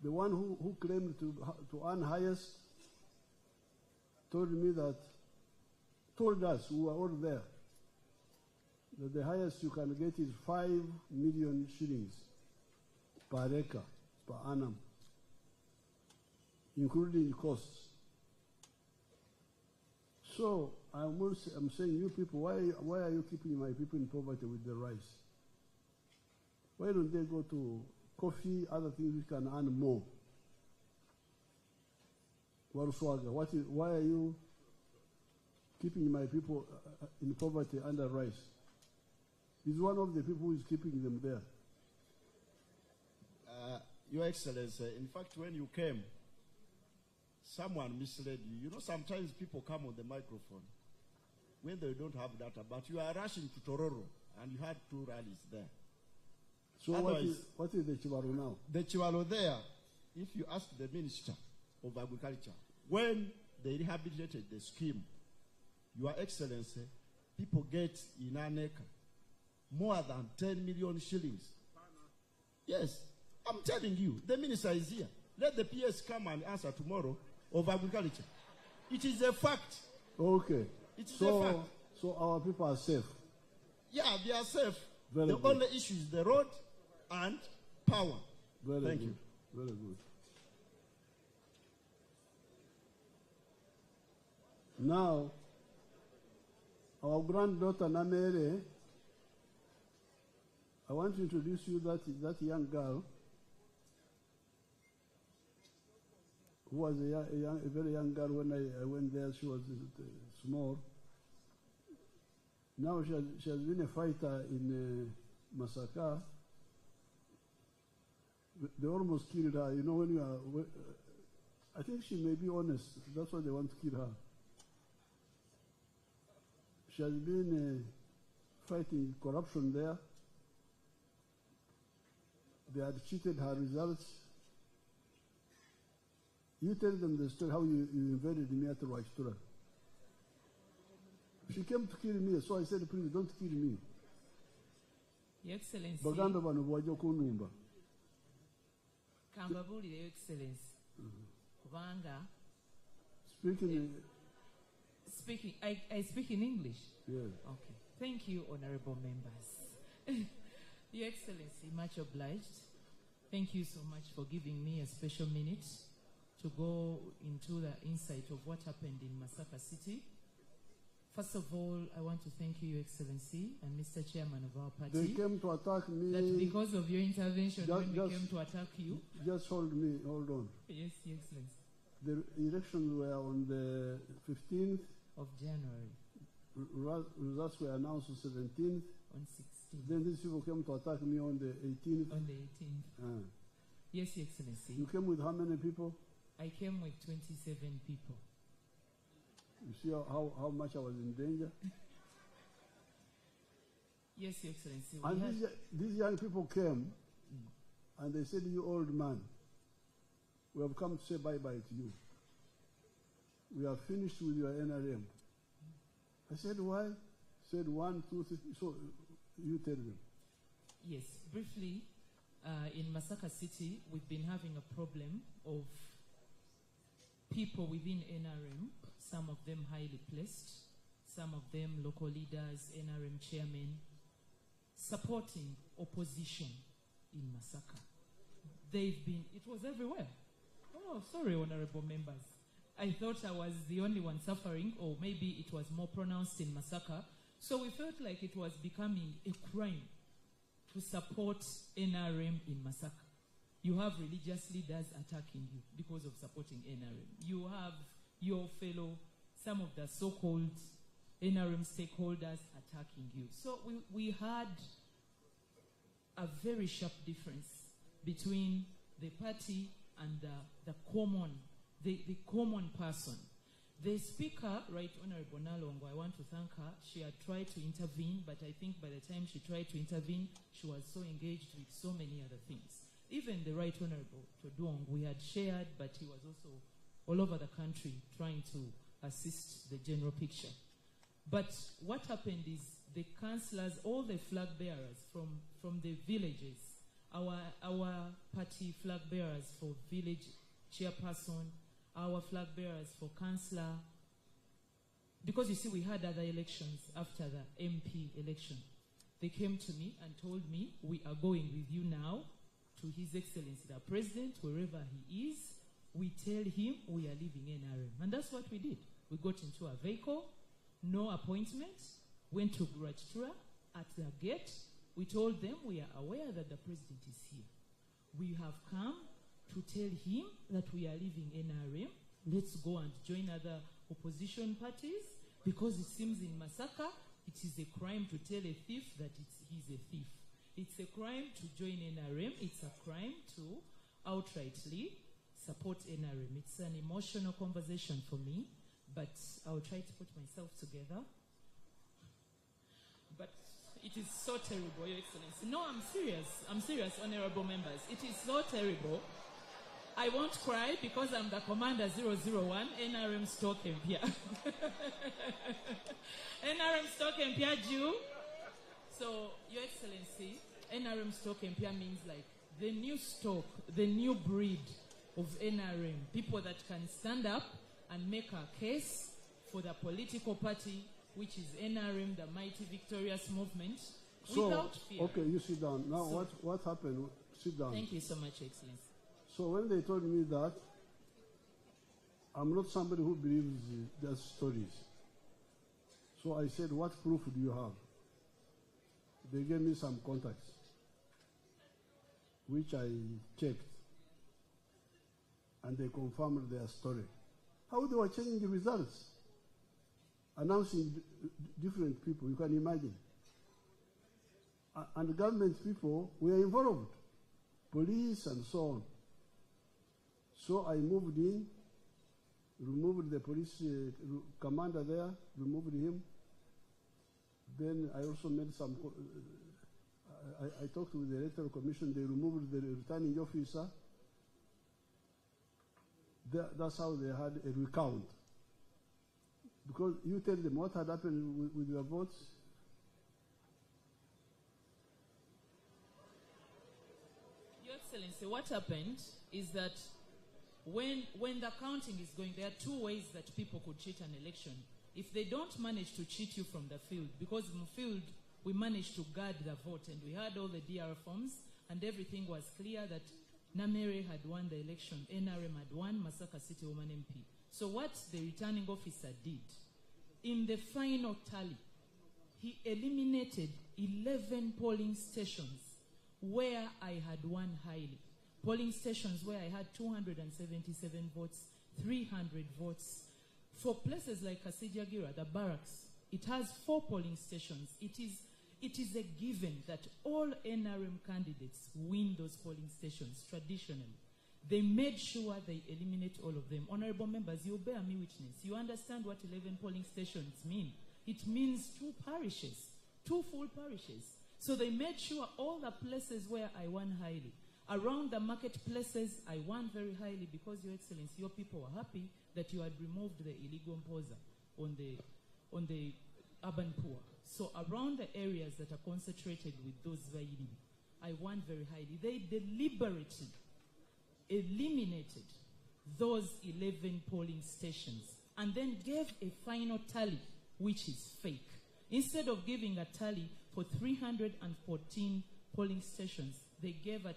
the one who claimed to earn highest told us, who were all there, that the highest you can get is 5 million shillings per acre, per annum, including costs. So I'm saying, you people, why are you keeping my people in poverty with the rice? Why don't they go to coffee, other things we can earn more? Why are you keeping my people in poverty under rice? He's one of the people who is keeping them there. Your Excellency, in fact, when you came, someone misled you. You know, sometimes people come on the microphone when they don't have data, but you are rushing to Tororo, and you had 2 rallies there. So what is the Chivalo now? The Chivalo there, if you ask the Minister of Agriculture, when they rehabilitated the scheme, Your Excellency, people get in an acre more than 10 million shillings. Yes, I'm telling you, the Minister is here. Let the PS come and answer tomorrow of Agriculture. It is a fact. Okay. It is a fact. So our people are safe? Yeah, they are safe. Very the good. only issue is the road and power. Thank you. Very good. Now, our granddaughter Namere, I want to introduce you that young girl who was a very young girl when I went there. She was small. Now she has been a fighter in MASAKA. They almost killed her. You know, when you are, I think she may be honest. That's why they want to kill her. She has been fighting corruption there. They had cheated her results. You tell them the story how you invaded me at Rwachtura. She came to kill me, so I said, please don't kill me. Your Excellency. Baganda bano bwajja kunumba. Kambabuli, Your Excellency. Kubanga. I speak in English? Yes. Okay. Thank you, honorable members. Your Excellency, much obliged. Thank you so much for giving me a special minute to go into the insight of what happened in Masaka City. First of all, I want to thank you, Your Excellency, and Mr. Chairman of our party. They came to attack me. That because of your intervention, when we came to attack you. Just hold on. Yes, Your Excellency. The elections were on the 15th of January. Results were announced on 17th. On 16th. Then these people came to attack me on the 18th. On the 18th. Yes, Your Excellency. You came with how many people? I came with 27 people. You see how much I was in danger? Yes, Your Excellency. And these young people came and they said, you old man, we have come to say bye-bye to you. We are finished with your NRM. I said, why? He said 1, 2, 3. So you tell them. Yes, briefly, in Masaka City, we've been having a problem of people within NRM, some of them highly placed, some of them local leaders, NRM chairmen, supporting opposition in Masaka. It was everywhere. Oh, sorry, honorable members. I thought I was the only one suffering, or maybe it was more pronounced in Masaka. So we felt like it was becoming a crime to support NRM in Masaka. You have religious leaders attacking you because of supporting NRM. You have your fellow, some of the so-called NRM stakeholders attacking you. So we had a very sharp difference between the party and the common person. The speaker, Right Honorable Nalongo, I want to thank her. She had tried to intervene, but I think by the time she tried to intervene, she was so engaged with so many other things. Even the Right Honorable Todong, we had shared, but he was also all over the country trying to assist the general picture. But what happened is the councillors, all the flag bearers from the villages, our party flag bearers for village chairperson, our flag bearers for councillor. Because you see, we had other elections after the MP election. They came to me and told me, we are going with you now to His Excellency, the President, wherever he is. We tell him we are leaving NRM. And that's what we did. We got into a vehicle, no appointment, went to Grattura at the gate. We told them we are aware that the President is here. We have come to tell him that we are leaving NRM. Let's go and join other opposition parties, because it seems in Masaka, it is a crime to tell a thief that he's a thief. It's a crime to join NRM. It's a crime to outrightly support NRM. It's an emotional conversation for me, but I'll try to put myself together. But it is so terrible, Your Excellency. No, I'm serious. I'm serious, honorable members. It is so terrible. I won't cry because I'm the Commander 001, NRM Stock Empia. NRM Stock Empia Jew. So, Your Excellency, NRM Stock Empia means like the new stock, the new breed of NRM. People that can stand up and make a case for the political party, which is NRM, the mighty victorious movement, without fear. Okay, you sit down. Now, so, what happened? Sit down. Thank you so much, Your Excellency. So when they told me that, I'm not somebody who believes their stories. So I said, what proof do you have? They gave me some contacts, which I checked, and they confirmed their story. How they were changing the results, announcing different people, you can imagine. And the government people were involved, police and so on. So I moved in, removed the police commander there, removed him. Then I also made some, I talked with the electoral commission, they removed the returning officer. That's how they had a recount. Because you tell them what had happened with your votes. Your Excellency, what happened is that when the counting is going, there are two ways that people could cheat an election. If they don't manage to cheat you from the field, because in the field we managed to guard the vote and we had all the DR forms and everything was clear that NAMERE had won the election, NRM had won, Masaka City Woman MP. So what the returning officer did, in the final tally, he eliminated 11 polling stations where I had won highly. Polling stations where I had 277 votes, 300 votes. For places like Kasijagirwa, the barracks, it has 4 polling stations. It is a given that all NRM candidates win those polling stations traditionally. They made sure they eliminate all of them. Honorable members, you bear me witness. You understand what 11 polling stations mean. It means 2 parishes, 2 full parishes. So they made sure all the places where I won highly. Around the marketplaces, I won very highly because, Your Excellency, your people were happy that you had removed the illegal imposer on the urban poor. So around the areas that are concentrated with those Vairi, I won very highly. They deliberately eliminated those 11 polling stations and then gave a final tally, which is fake. Instead of giving a tally for 314 polling stations, they gave a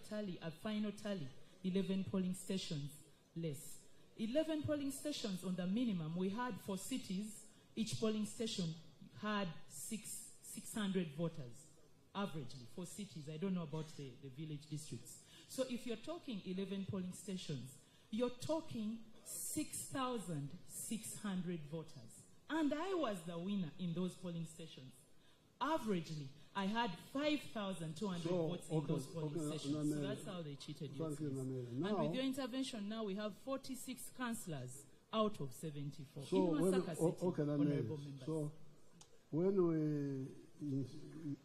final tally, 11 polling stations less. 11 polling stations on the minimum. We had for cities, each polling station had 600 voters, averagely, for cities. I don't know about the village districts. So if you're talking 11 polling stations, you're talking 6,600 voters. And I was the winner in those polling stations. Averagely, I had 5,200 votes in those polling stations. So that's how they cheated you. And with your intervention now, we have 46 councillors out of 74. So in Masaka City, honorable members. So when we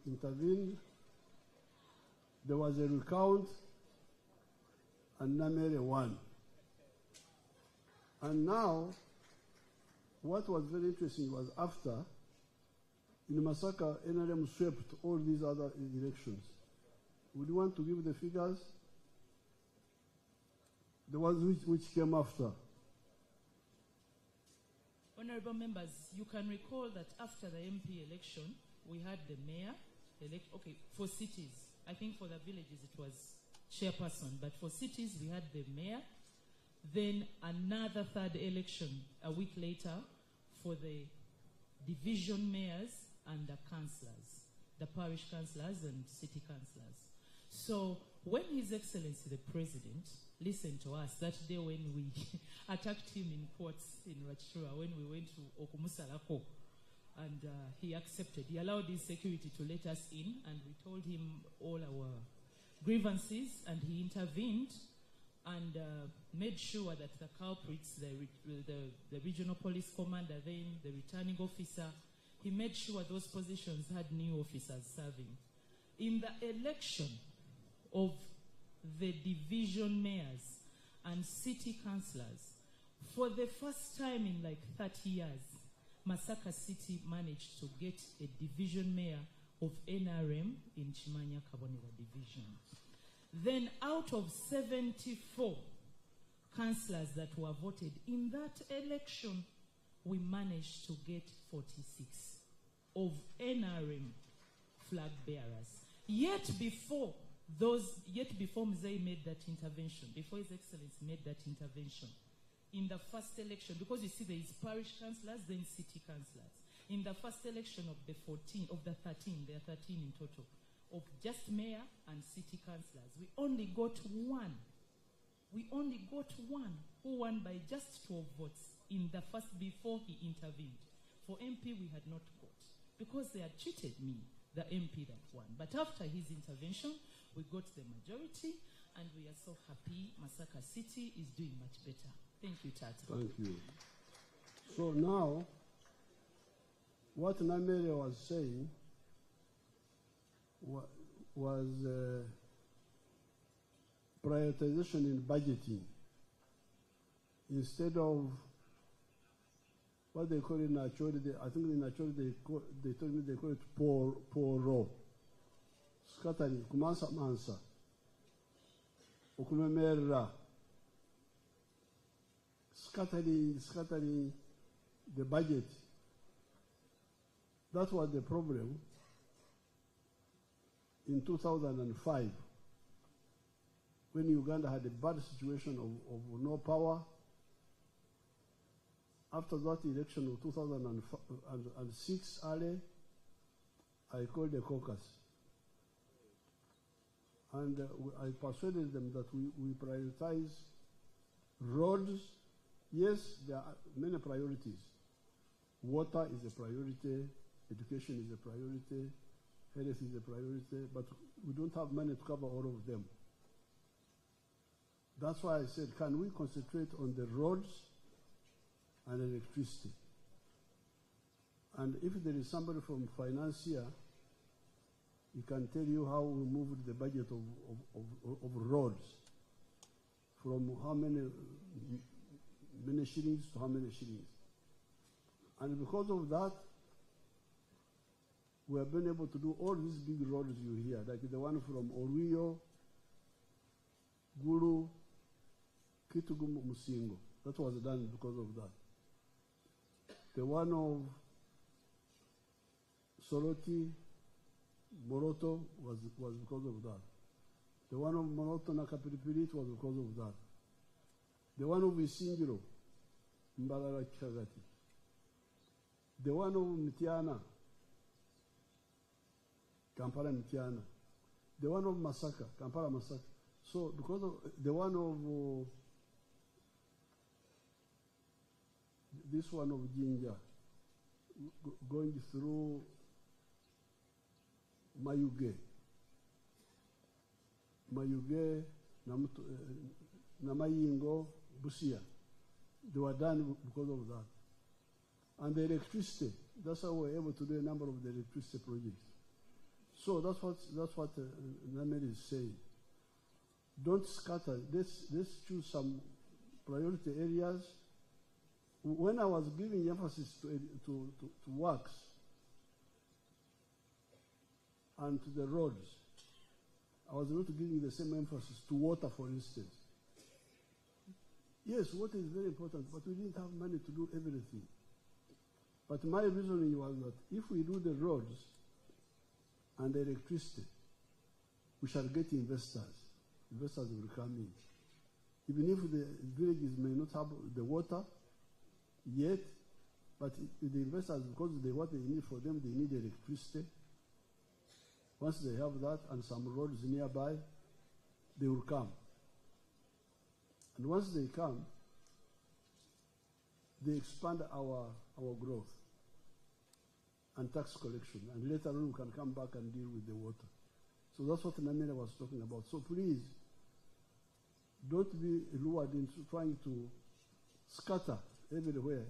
intervened, there was a recount and NAMERE won. And now, what was very interesting was after, in Masaka, NRM swept all these other elections. Would you want to give the figures? The ones which came after. Honorable members, you can recall that after the MP election, we had the mayor elect. Okay, for cities, I think for the villages it was chairperson, but for cities we had the mayor. Then another third election a week later for the division mayors and the councillors, the parish councillors and city councillors. So when His Excellency the President listened to us that day when we attacked him in courts in Rachura, when we went to Okumusalako, and he accepted. He allowed his security to let us in, and we told him all our grievances, and he intervened and made sure that the culprits, the regional police commander, then the returning officer, he made sure those positions had new officers serving. In the election of the division mayors and city councillors, for the first time in like 30 years, Masaka City managed to get a division mayor of NRM in Chimanya Kabonera division. Then out of 74 councillors that were voted in that election, we managed to get 46 of NRM flag bearers. Yet before Mzee made that intervention, before His Excellency made that intervention, in the first election, because you see there is parish councillors, then city councillors. In the first election of the 13, there are 13 in total, of just mayor and city councillors, we only got one. We only got one who won by just 12 votes in the first, before he intervened. For MP, we had not got, because they had cheated me, the MP that won. But after his intervention, we got the majority, and we are so happy Masaka City is doing much better. Thank you, Tata. Thank you. So now, what NAMERE was saying was prioritization in budgeting instead of what they call it naturally. I think in naturally they told me they call it poro. Scattering, kumansa mansa, ukumemera. Scattering the budget. That was the problem in 2005 when Uganda had a bad situation of no power. After that election of 2006 early, I called the caucus. And I persuaded them that we prioritize roads. Yes, there are many priorities. Water is a priority, education is a priority, health is a priority, but we don't have money to cover all of them. That's why I said, can we concentrate on the roads and electricity? And if there is somebody from finance here, he can tell you how we moved the budget of roads from how many shillings to how many shillings. And because of that, we have been able to do all these big roads you hear, like the one from Oruyo, Gulu, Kitugu, Musingo. That was done because of that. The one of Soroti, Moroto was because of that. The one of Moroto Nakapiripirit was because of that. The one of Isingiro, Mbalala Kagati. The one of Mitiana, Kampala Mitiana. The one of Masaka, Kampala Masaka. So because of the one of this one of Jinja, going through Mayuge, Namayingo, Busia. They were done because of that. And the electricity, that's how we were able to do a number of the electricity projects. So that's what NAMERE is saying. Don't scatter. Let's choose some priority areas. When I was giving emphasis to works and to the roads, I was not giving the same emphasis to water, for instance. Yes, water is very important, but we didn't have money to do everything. But my reasoning was that if we do the roads and the electricity, we shall get investors. Investors will come in. Even if the villages may not have the water yet, but the investors, because what they need for them, they need electricity. Once they have that and some roads nearby, they will come. And once they come, they expand our growth and tax collection. And later on, we can come back and deal with the water. So that's what NAMERE was talking about. So please, don't be lured into trying to scatter everywhere.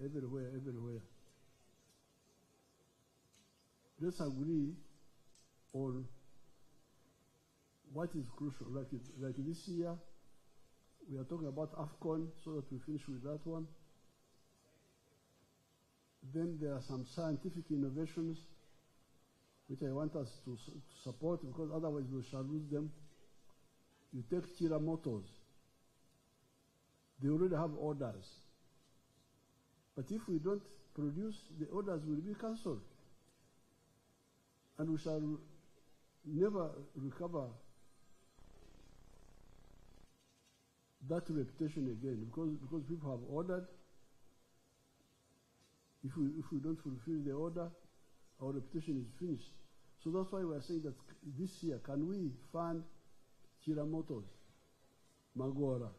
Let's agree on what is crucial. Like this year, we are talking about AFCON, so that we finish with that one. Then there are some scientific innovations which I want us to support, because otherwise we shall lose them. You take Chira Motors. They already have orders. But if we don't produce, the orders will be cancelled. And we shall never recover that reputation again, because people have ordered. If we don't fulfill the order, our reputation is finished. So that's why we are saying that this year, can we fund Chira Motors, Magora,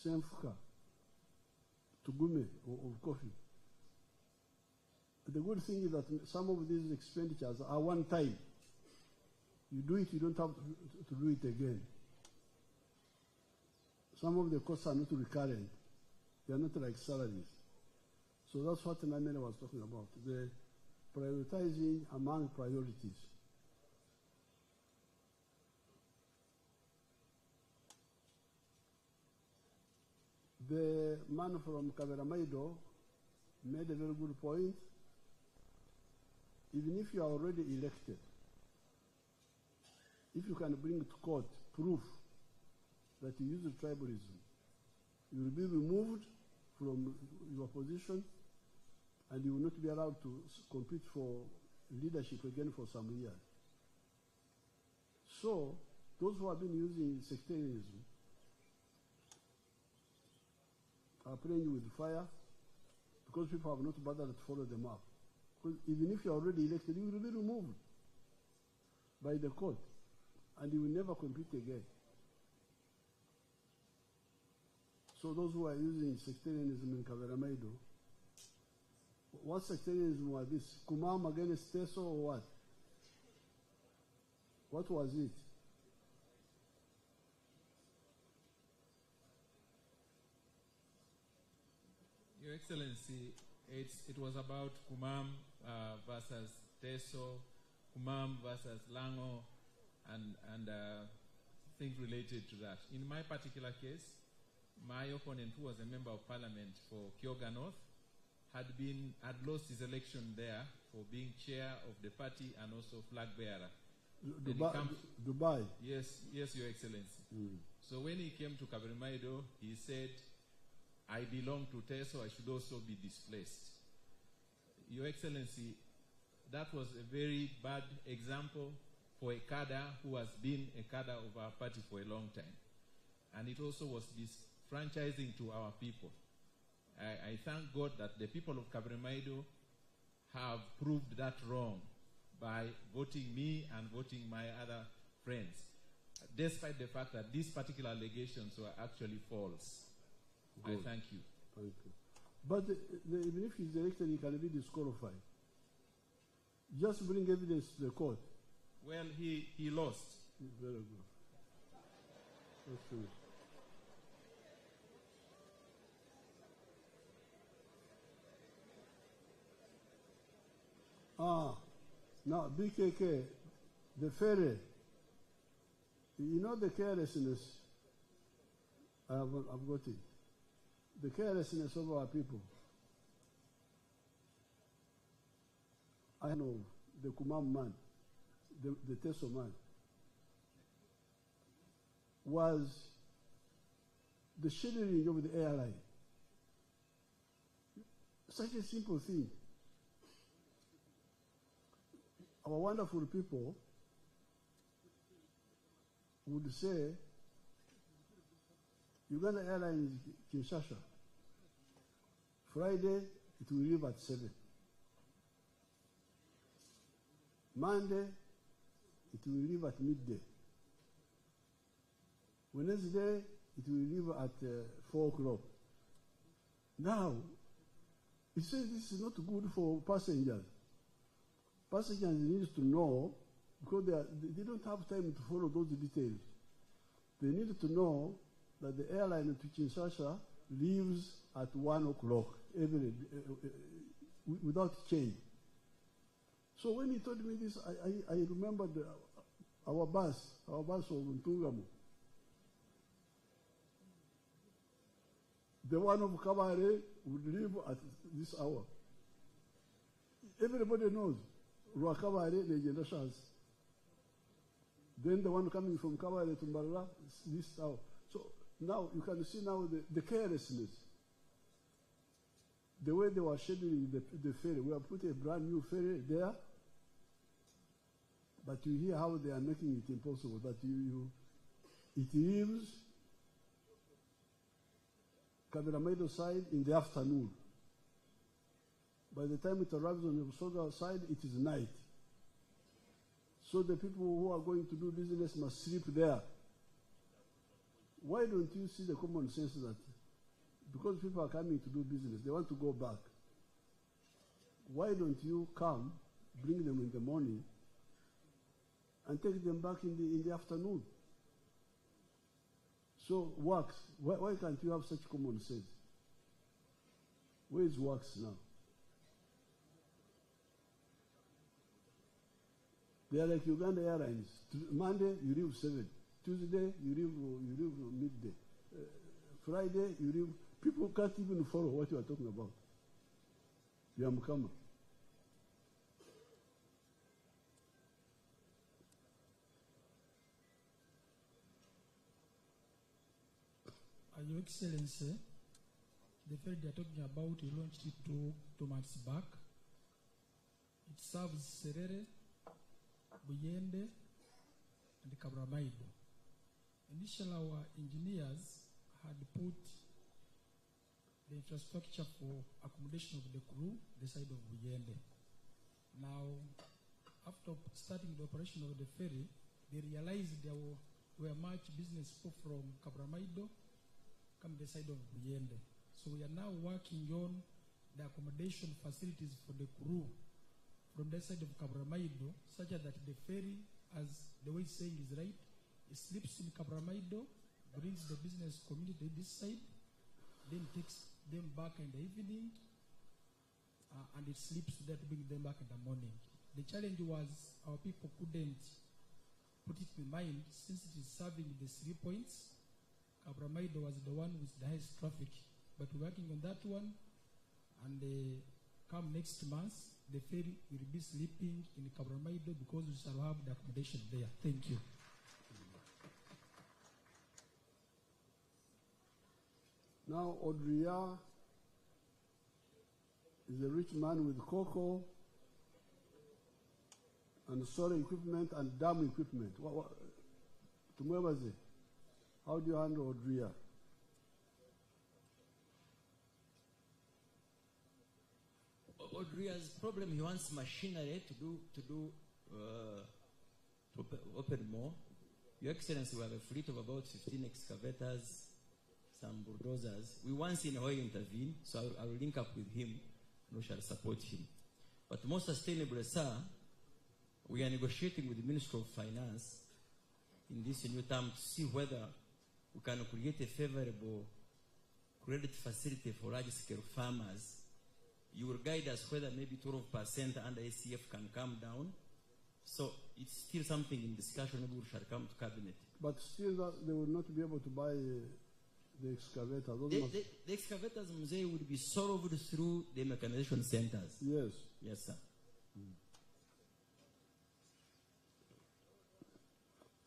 Semfuka, Tugume of coffee? The good thing is that some of these expenditures are one time. You do it, you don't have to do it again. Some of the costs are not recurrent. They are not like salaries. So that's what NAMERE was talking about, the prioritizing among priorities. The man from Kaveramaido made a very good point. Even if you are already elected, if you can bring to court proof that you use tribalism, you will be removed from your position and you will not be allowed to compete for leadership again for some years. So, those who have been using sectarianism are playing with fire because people have not bothered to follow them up. Because even if you are already elected, you will be removed by the court and you will never compete again. So those who are using sectarianism in Kaveramaido, what sectarianism was this? Kumam against Teso or what? What was it? Your Excellency, it was about Kumam versus Teso, Kumam versus Lango, and things related to that. In my particular case, my opponent, who was a member of parliament for Kyoga North, had lost his election there for being chair of the party and also flag bearer. Dubai. Yes, Your Excellency. So when he came to Kaveramaido, he said, I belong to Teso, I should also be displaced. Your Excellency, that was a very bad example for a cadre who has been a cadre of our party for a long time. And it also was disfranchising to our people. I thank God that the people of Kaveramaido have proved that wrong by voting me and voting my other friends, despite the fact that these particular allegations were actually false. Good. I thank you. Thank you. But even if he's elected, he can be disqualified. Just bring evidence to the court. Well, he lost. Very good. Let's finish. Now BKK, the ferry. You know the carelessness. I've got it. The carelessness of our people. I know the Kumam man, the Teso man. was the scheduling of the airline. Such a simple thing. Our wonderful people would say, Uganda Airlines Kinshasa, Friday it will leave at 7. Monday it will leave at midday. Wednesday it will leave at 4 o'clock. Now, it says this is not good for passengers. Passengers need to know, because they don't have time to follow those details. They need to know that the airline to Kinshasa leaves at 1 o'clock every without change. So when he told me this, I remembered our bus of Ntungamo. The one of Kabare would leave at this hour. Everybody knows. Ruakabare, the generations. Then the one coming from Kabare to Mbarara, this hour. So now you can see now the carelessness. The way they were scheduling the ferry. We have put a brand new ferry there, but you hear how they are making it impossible. That it leaves Kabiramaido side in the afternoon. By the time it arrives on the Soga side, it is night. So the people who are going to do business must sleep there. Why don't you see the common sense that because people are coming to do business, they want to go back. Why don't you come, bring them in the morning, and take them back in the afternoon? So works. Why can't you have such common sense? Where is works now? They are like Uganda Airlines. Monday you leave 7. Tuesday you leave midday. Friday you leave. People can't even follow what you are talking about. Yamkama. Your Excellency, the ferry they are talking about, you launched it 2 months back. It serves Serere, Buyende, and Kabramaido. Initially, our engineers had put the infrastructure for accommodation of the crew the side of Buyende. Now, after starting the operation of the ferry, they realized there were much business people from Kabramaido come the side of Buyende. So we are now working on the accommodation facilities for the crew from the side of Kabramaido, such that the ferry, as the way it's saying is right, it sleeps in Kabramaido, brings the business community this side, then takes them back in the evening, and it sleeps there to bring them back in the morning. The challenge was our people couldn't put it in mind, since it is serving the 3 points. Kabramaido was the one with the highest traffic, but we're working on that one, and come next month, the ferry will be sleeping in Kabramaido because we shall have the accommodation there. Thank you. Now Odria is a rich man with cocoa and solar equipment and dam equipment. Tumwebaze, how do you handle Odria? Odria's problem, he wants machinery to open more. Your Excellency, we have a fleet of about 15 excavators, some bulldozers. We once in a way intervene, so I will link up with him and we shall support him. But more sustainably, sir, we are negotiating with the Ministry of Finance in this new term to see whether we can create a favorable credit facility for large-scale farmers. You will guide us whether maybe 12% under ACF can come down. So it's still something in discussion. Maybe we shall come to cabinet. But still, they will not be able to buy the excavator. The excavators, Mzee, would be solved through the mechanization centers. Yes. Yes, sir.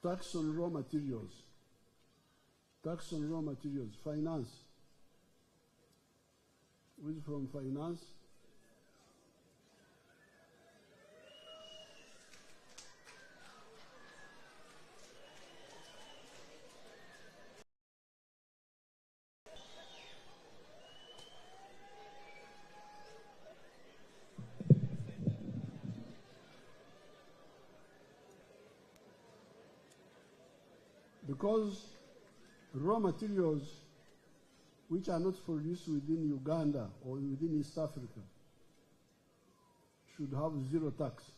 Tax on raw materials. Tax on raw materials. Finance. Who is from finance? Because raw materials which are not produced within Uganda or within East Africa should have zero tax.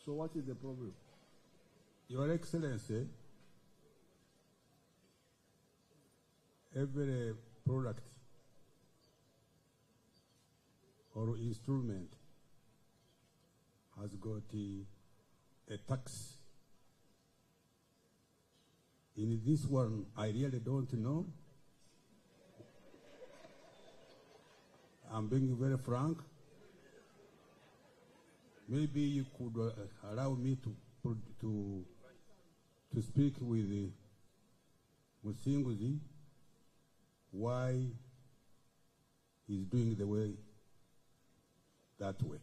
So what is the problem? Your Excellency, every product or instrument has got a tax. In this one, I really don't know. I'm being very frank. Maybe you could allow me to speak with Musinguzi why he's doing the way that way.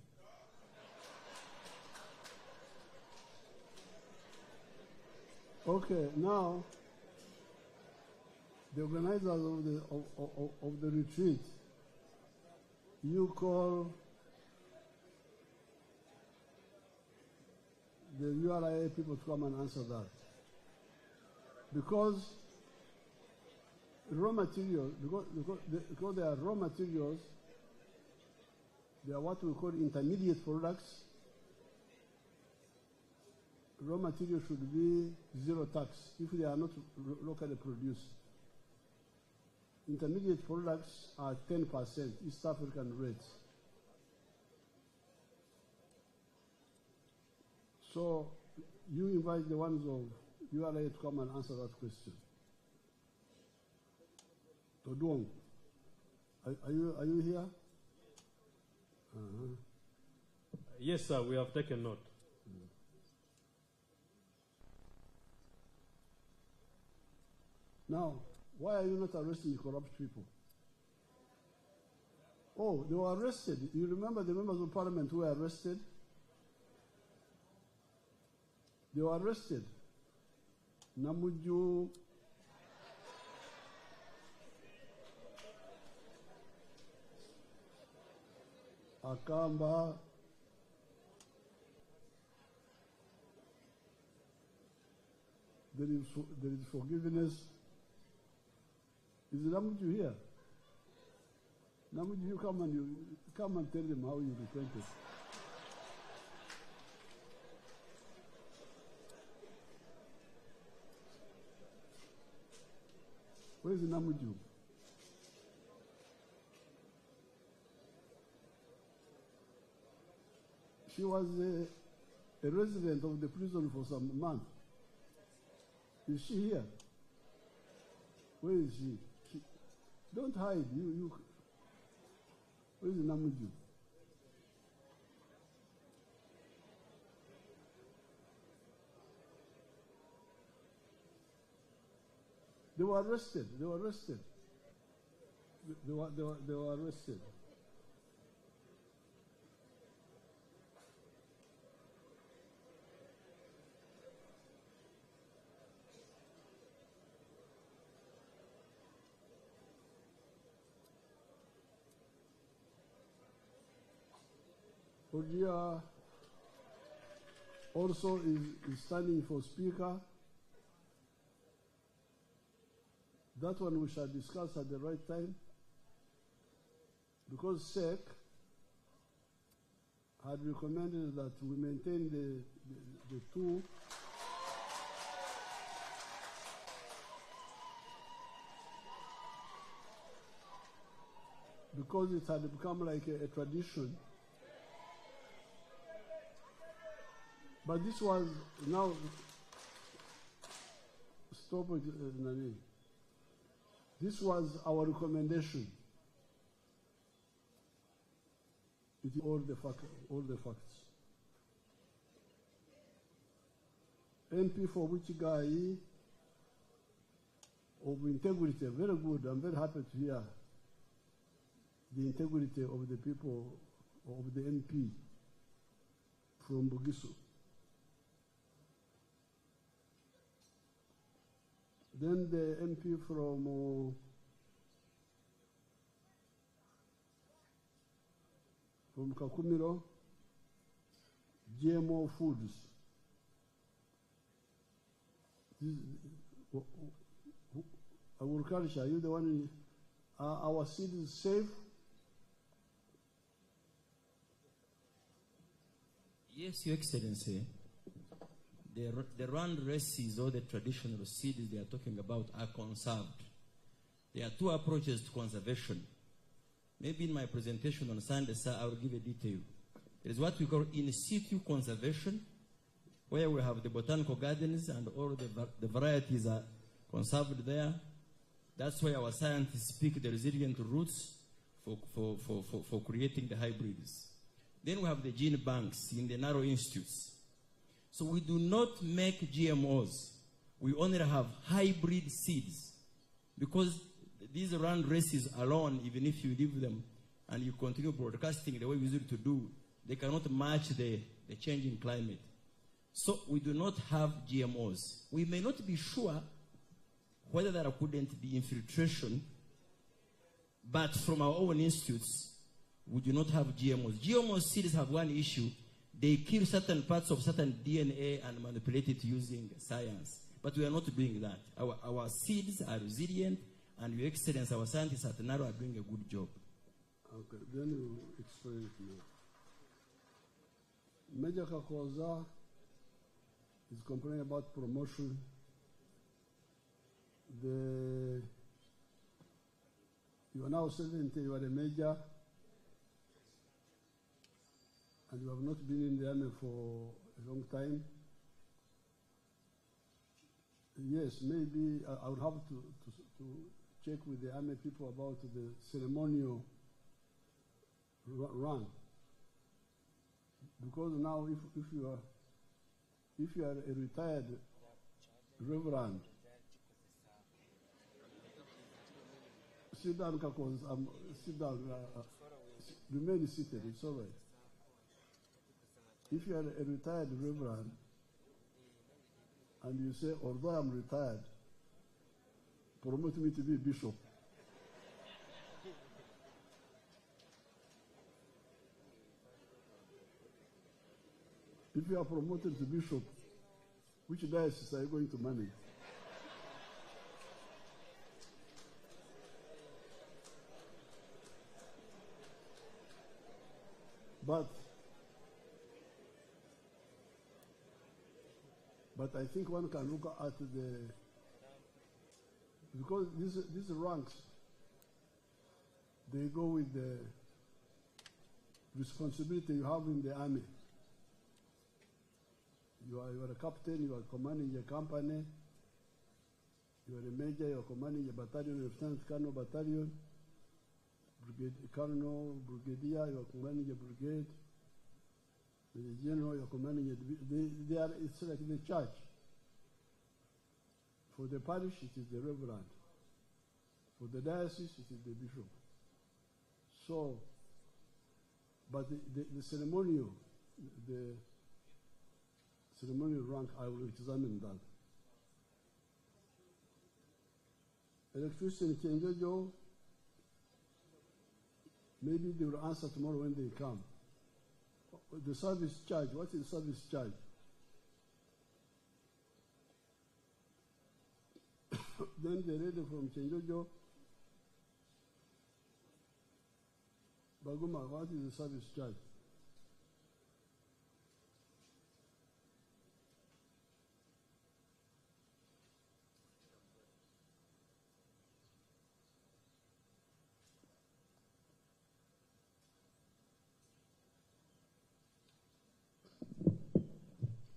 Okay, now the organizers of the retreat, you call the URIA people to come and answer that. Because raw materials, because they are raw materials, they are what we call intermediate products. Raw materials should be zero tax if they are not locally produced. Intermediate products are 10% East African rates. So you invite the ones of URA to come and answer that question. Toduong, are you here? Yes, sir, we have taken note. Now, why are you not arresting corrupt people? Oh, they were arrested. You remember the members of parliament who were arrested? They were arrested. Namuju, Akamba, there is forgiveness. Is Namuju here? Namuju, you come and tell them how you repented. Where is Namuju? She was a resident of the prison for some months. Is she here? Where is she? Don't hide. Where is Namuju? They were arrested. They were arrested. They were arrested. Odia also is standing for speaker. That one we shall discuss at the right time, because SEC had recommended that we maintain the two because it had become like a tradition. But this was now, stop it, Nani. This was our recommendation. It is all the facts. MP for which guy of integrity. Very good. I'm very happy to hear the integrity of the people, of the MP from Bugisu. Then the MP from Kakumiro, GMO foods. Agriculture, are you the one? Are our seeds safe? Yes, Your Excellency. The round races or the traditional seeds they are talking about are conserved. There are two approaches to conservation. Maybe in my presentation on Sunday, sir, I will give a detail. There is what we call in situ conservation, where we have the botanical gardens and all the varieties are conserved there. That's why our scientists speak the resilient roots for creating the hybrids. Then we have the gene banks in the narrow institutes. So we do not make GMOs. We only have hybrid seeds. Because these round races alone, even if you leave them and you continue broadcasting the way we used to do, they cannot match the changing climate. So we do not have GMOs. We may not be sure whether there couldn't be infiltration, but from our own institutes, we do not have GMOs. GMO seeds have one issue. They kill certain parts of certain DNA and manipulate it using science. But we are not doing that. Our seeds are resilient, and Your Excellency, our scientists at NARO are doing a good job. Okay, then you explain it to me. Major Kakwaza is complaining about promotion. You are now 70, you are a major, and you have not been in the army for a long time. Yes, maybe I would have to check with the army people about the ceremonial run. Because now if you are a retired reverend, sit down, Kakos, sit down, remain seated, it's all right. If you are a retired reverend and you say, although I'm retired, promote me to be bishop. If you are promoted to bishop, which diocese are you going to manage? But I think one can look at because these ranks, they go with the responsibility you have in the army. You are a captain, you are commanding a company, you are a major, you are commanding a battalion, lieutenant colonel battalion, colonel, brigadier, you are commanding a brigade, the general, you are commanding a it's like the church. For the parish, it is the reverend. For the diocese, it is the bishop. So, but the ceremonial rank, I will examine that. Electricity in Kenjojo, maybe they will answer tomorrow when they come. The service charge, what is the service charge? Then the lady from Kenjojo, Baguma, what is the service charge?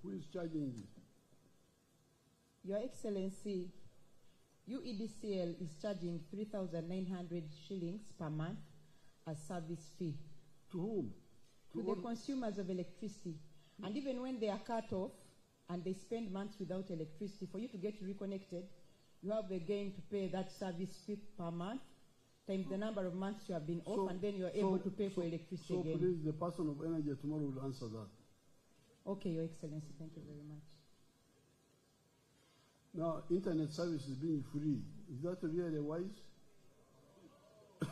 Who is charging you? Your Excellency, UEDCL is charging 3,900 shillings per month as service fee. To whom? To the consumers of electricity. And even when they are cut off and they spend months without electricity, for you to get reconnected, you have again to pay that service fee per month, times the number of months you have been off, and then you are able to pay for electricity so again. please, the person of energy tomorrow will answer that. Okay, Your Excellency, thank you very much. Now, internet service is being free. Is that really wise? It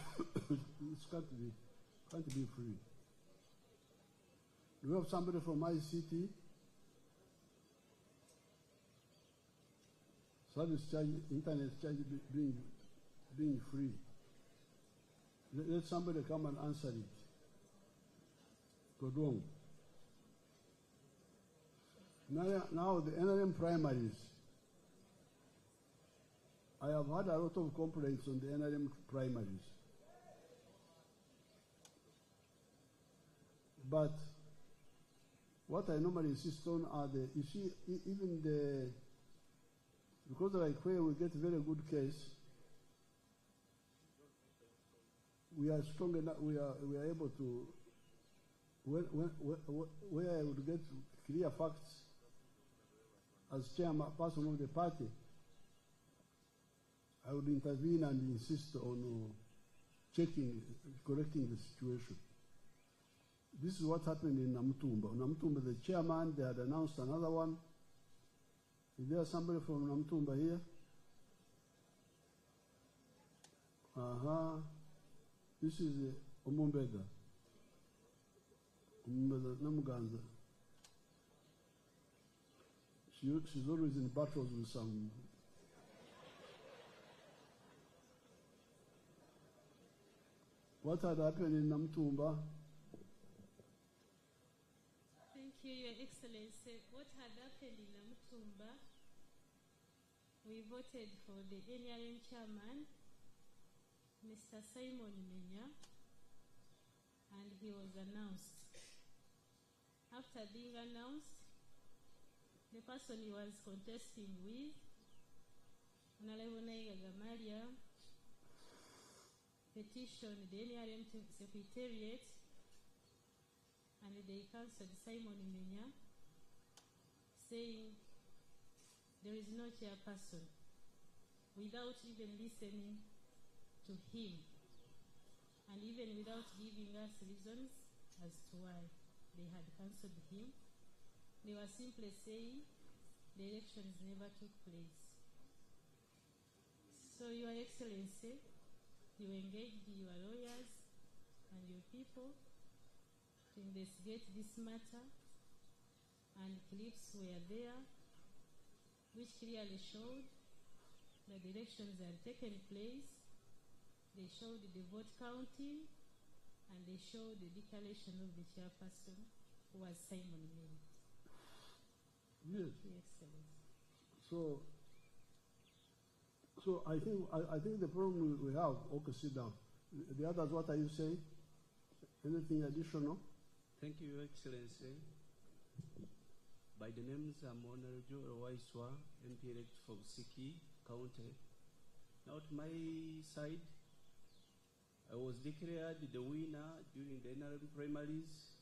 can't be free. Do we have somebody from ICT? Service charge, internet charge being free. Let somebody come and answer it. Good wrong. Now the NRM primaries. I have had a lot of complaints on the NRM primaries. But what I normally insist on are you see, even because like where we get very good case, we are strong enough, we are able to, where I would get clear facts as chairperson of the party, I would intervene and insist on correcting the situation. This is what happened in Namtumba. Namtumba, the chairman, they had announced another one. Is there somebody from Namtumba here? This is Omumbeda. Omumbeda Namuganza. She's always in battles with some. What had happened in Namtumba? Thank you, Your Excellency. What had happened in Namtumba, we voted for the NRM chairman, Mr. Simon Menya, and he was announced. After being announced, the person he was contesting with, Honorable Naiga Gamalia, petitioned the NRM Secretariat, and they cancelled Simon Menya, saying there is no chairperson, without even listening to him, and even without giving us reasons as to why they had cancelled him. They were simply saying the elections never took place. So, Your Excellency, you engaged your lawyers and your people to investigate this matter, and clips were there which clearly showed that the elections had taken place. They showed the vote counting, and they showed the declaration of the chairperson, who was Simon Menya. Yes. Your Excellency. So I think the problem we have. Okay, sit down. The others, what are you saying? Anything additional? Thank you, Your Excellency. By the names, I'm Honorable Waiswa, MP elect for Siki County. Now, to my side, I was declared the winner during the NRM primaries